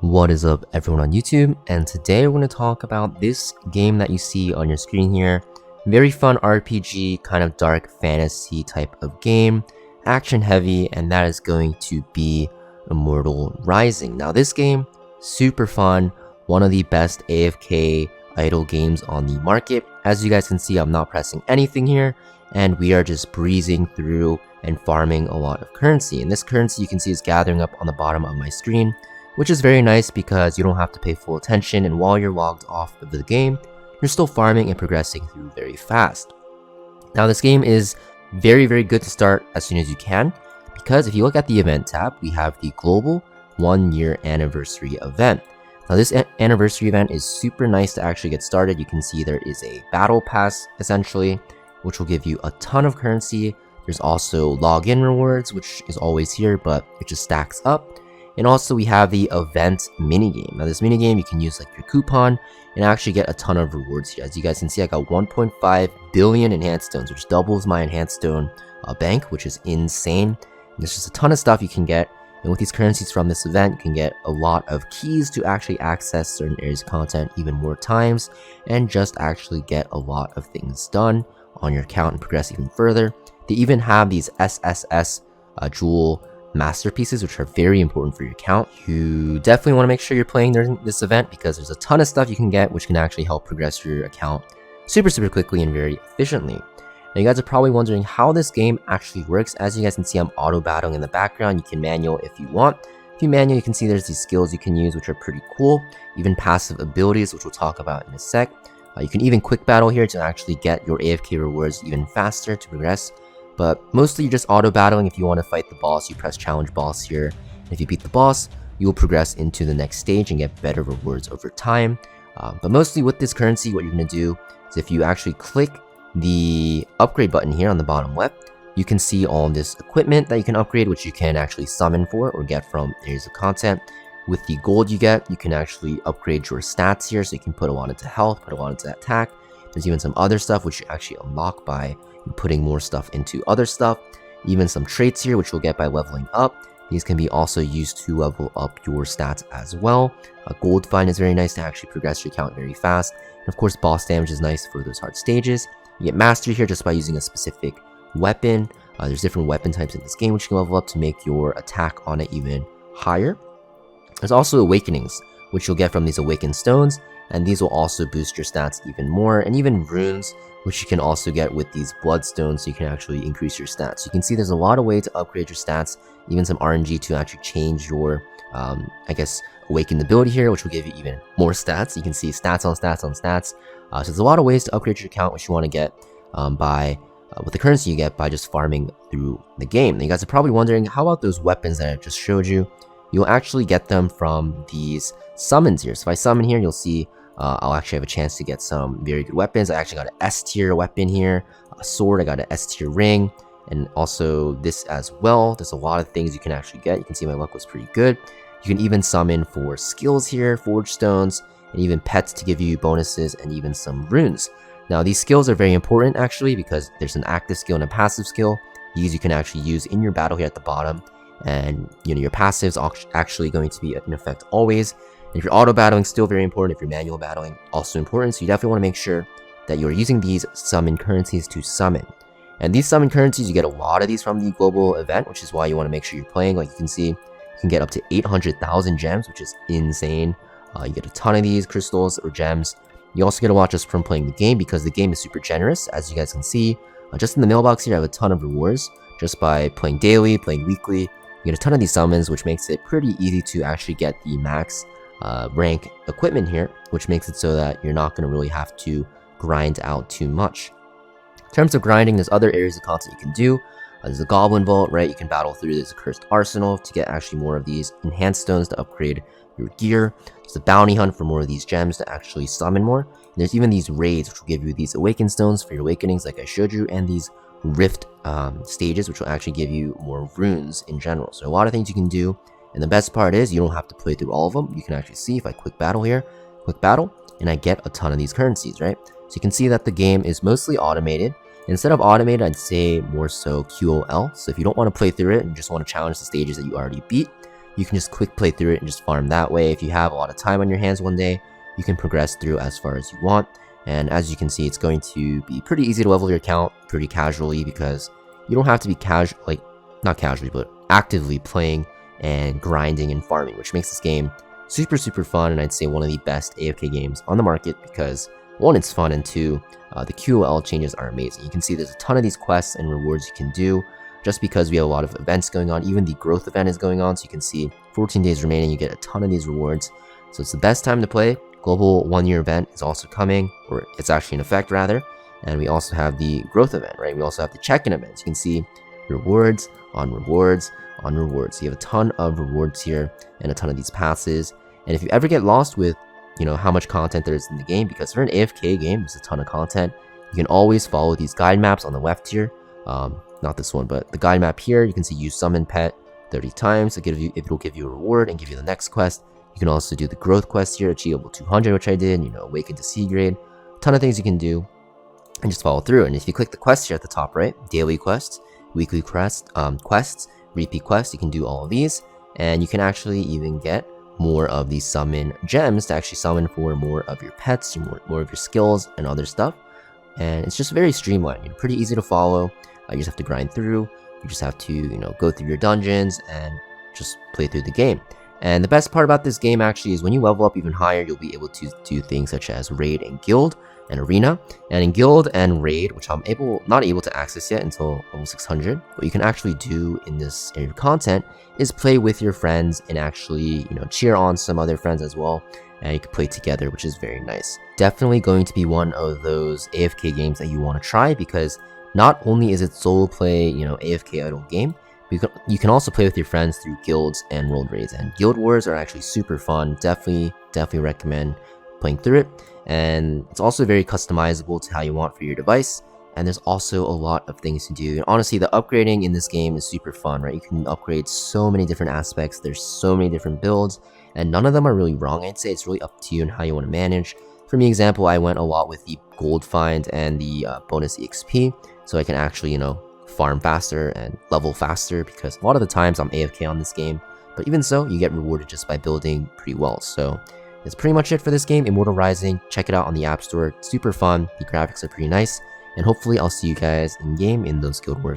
What is up, everyone on YouTube? And today we're going to talk about this game that you see on your screen here. Very fun RPG, kind of dark fantasy type of game, action heavy, and that is going to be Immortal Rising. Now this game, super fun, one of the best AFK idle games on the market. As you guys can see, I'm not pressing anything here, and we are just breezing through and farming a lot of currency. And this currency you can see is gathering up on the bottom of my screen, which is very nice because you don't have to pay full attention, and while you're logged off of the game, you're still farming and progressing through very fast. Now this game is very good to start as soon as you can, because if you look at the event tab, we have the global 1-year anniversary event. Now this anniversary event is super nice to actually get started. You can see there is a battle pass essentially, which will give you a ton of currency. There's also login rewards, which is always here, but it just stacks up. And also we have the event minigame. Now this minigame you can use like your coupon and actually get a ton of rewards here. As you guys can see, I got 1.5 billion enhanced stones, which doubles my enhanced stone bank, which is insane. And there's just a ton of stuff you can get. And with these currencies from this event, you can get a lot of keys to actually access certain areas of content even more times, and just actually get a lot of things done on your account and progress even further. They even have these SSS jewel masterpieces, which are very important for your account. You definitely want to make sure you're playing during this event because there's a ton of stuff you can get which can actually help progress your account super quickly and very efficiently. Now you guys are probably wondering how this game actually works. As you guys can see, I'm auto battling in the background. You can manual if you want. If you manual, you can see there's these skills you can use which are pretty cool, even passive abilities, which we'll talk about in a sec. You can even quick battle here to actually get your AFK rewards even faster to progress. But mostly you're just auto battling. If you want to fight the boss, you press challenge boss here. And if you beat the boss, you will progress into the next stage and get better rewards over time. But mostly with this currency, what you're going to do is if you actually click the upgrade button here on the bottom left, you can see all this equipment that you can upgrade, which you can actually summon for or get from areas of content. With the gold you get, you can actually upgrade your stats here, so you can put a lot into health, put a lot into attack. There's even some other stuff which you actually unlock by putting more stuff into other stuff. Even some traits here which you'll get by leveling up. These can be also used to level up your stats as well. A gold find is very nice to actually progress your account very fast. And of course boss damage is nice for those hard stages. You get mastery here just by using a specific weapon. There's different weapon types in this game which you can level up to make your attack on it even higher. There's also awakenings which you'll get from these awakened stones, and these will also boost your stats even more, and even runes which you can also get with these bloodstones, so you can actually increase your stats. You can see there's a lot of ways to upgrade your stats, even some RNG to actually change your I guess awakened ability here, which will give you even more stats. You can see stats on stats on stats. So there's a lot of ways to upgrade your account which you want to get with the currency you get by just farming through the game. Now you guys are probably wondering, how about those weapons that I just showed you? You'll actually get them from these summons here. So if I summon here, you'll see I'll actually have a chance to get some very good weapons. I actually got an S tier weapon here, a sword, I got an S tier ring, and also this as well. There's a lot of things you can actually get. You can see my luck was pretty good. You can even summon for skills here, forge stones, and even pets to give you bonuses, and even some runes. Now these skills are very important actually, because there's an active skill and a passive skill. These you can actually use in your battle here at the bottom, and your passives are actually going to be in effect always. And if you're auto battling, still very important. If you're manual battling, also important. So you definitely want to make sure that you're using these summon currencies to summon. And these summon currencies, you get a lot of these from the global event, which is why you want to make sure you're playing. Like you can see, you can get up to 800,000 gems, which is insane. You get a ton of these crystals or gems. You also get a lot just from playing the game, because the game is super generous. As you guys can see, just in the mailbox here, I have a ton of rewards just by playing daily, playing weekly. You get a ton of these summons, which makes it pretty easy to actually get the max rank equipment here, which makes it so that you're not going to really have to grind out too much. In terms of grinding, there's other areas of content you can do. There's a goblin vault, right? You can battle through this cursed arsenal to get actually more of these enhanced stones to upgrade your gear. There's a bounty hunt for more of these gems to actually summon more. And there's even these raids which will give you these awakened stones for your awakenings like I showed you, and these rift stages which will actually give you more runes in general. So a lot of things you can do. And the best part is you don't have to play through all of them. You can actually see if I quick battle here, and I get a ton of these currencies, right? So you can see that the game is mostly automated. Instead of automated, I'd say more so QOL. So if you don't want to play through it and just want to challenge the stages that you already beat, you can just quick play through it and just farm that way. If you have a lot of time on your hands one day, you can progress through as far as you want. And as you can see, it's going to be pretty easy to level your account pretty casually, because you don't have to be not casually, but actively playing and grinding and farming, which makes this game super fun, and I'd say one of the best AFK games on the market, because one, it's fun, and two, the QOL changes are amazing. You can see there's a ton of these quests and rewards you can do, just because we have a lot of events going on. Even the growth event is going on, so you can see 14 days remaining, you get a ton of these rewards. So it's the best time to play. Global 1-year event is also coming, or it's actually in effect rather. And we also have the growth event, right? We also have the check-in events. You can see rewards on rewards on rewards. So you have a ton of rewards here and a ton of these passes. And if you ever get lost with, how much content there is in the game, because for an AFK game, there's a ton of content, you can always follow these guide maps on the left here. Not this one, but the guide map here. You can see you summon pet 30 times. It will give you a reward and give you the next quest. You can also do the growth quest here, achieve level 200, which I did, awaken to C grade. A ton of things you can do and just follow through. And if you click the quest here at the top right, daily quests, weekly quests, repeat quests, you can do all of these. And you can actually even get more of these summon gems to actually summon for more of your pets, more of your skills and other stuff. And it's just very streamlined, pretty easy to follow. You just have to grind through. You just have to, go through your dungeons and just play through the game. And the best part about this game actually is when you level up even higher, you'll be able to do things such as raid and guild and arena. And in guild and raid, which I'm not able to access yet until level 600, what you can actually do in this area of content is play with your friends and actually, cheer on some other friends as well. And you can play together, which is very nice. Definitely going to be one of those AFK games that you want to try, because not only is it solo play, AFK idle game, you can also play with your friends through guilds and world raids. And guild wars are actually super fun. Definitely recommend playing through it. And it's also very customizable to how you want for your device. And there's also a lot of things to do. And honestly, the upgrading in this game is super fun, right? You can upgrade so many different aspects. There's so many different builds, and none of them are really wrong. I'd say it's really up to you and how you want to manage. For me, example, I went a lot with the gold find and the bonus EXP, so I can actually, farm faster and level faster, because a lot of the times I'm AFK on this game. But even so, you get rewarded just by building pretty well. So that's pretty much it for this game, Immortal Rising. Check it out on the App Store. It's super fun. The graphics are pretty nice. And hopefully I'll see you guys in game in those guild wars.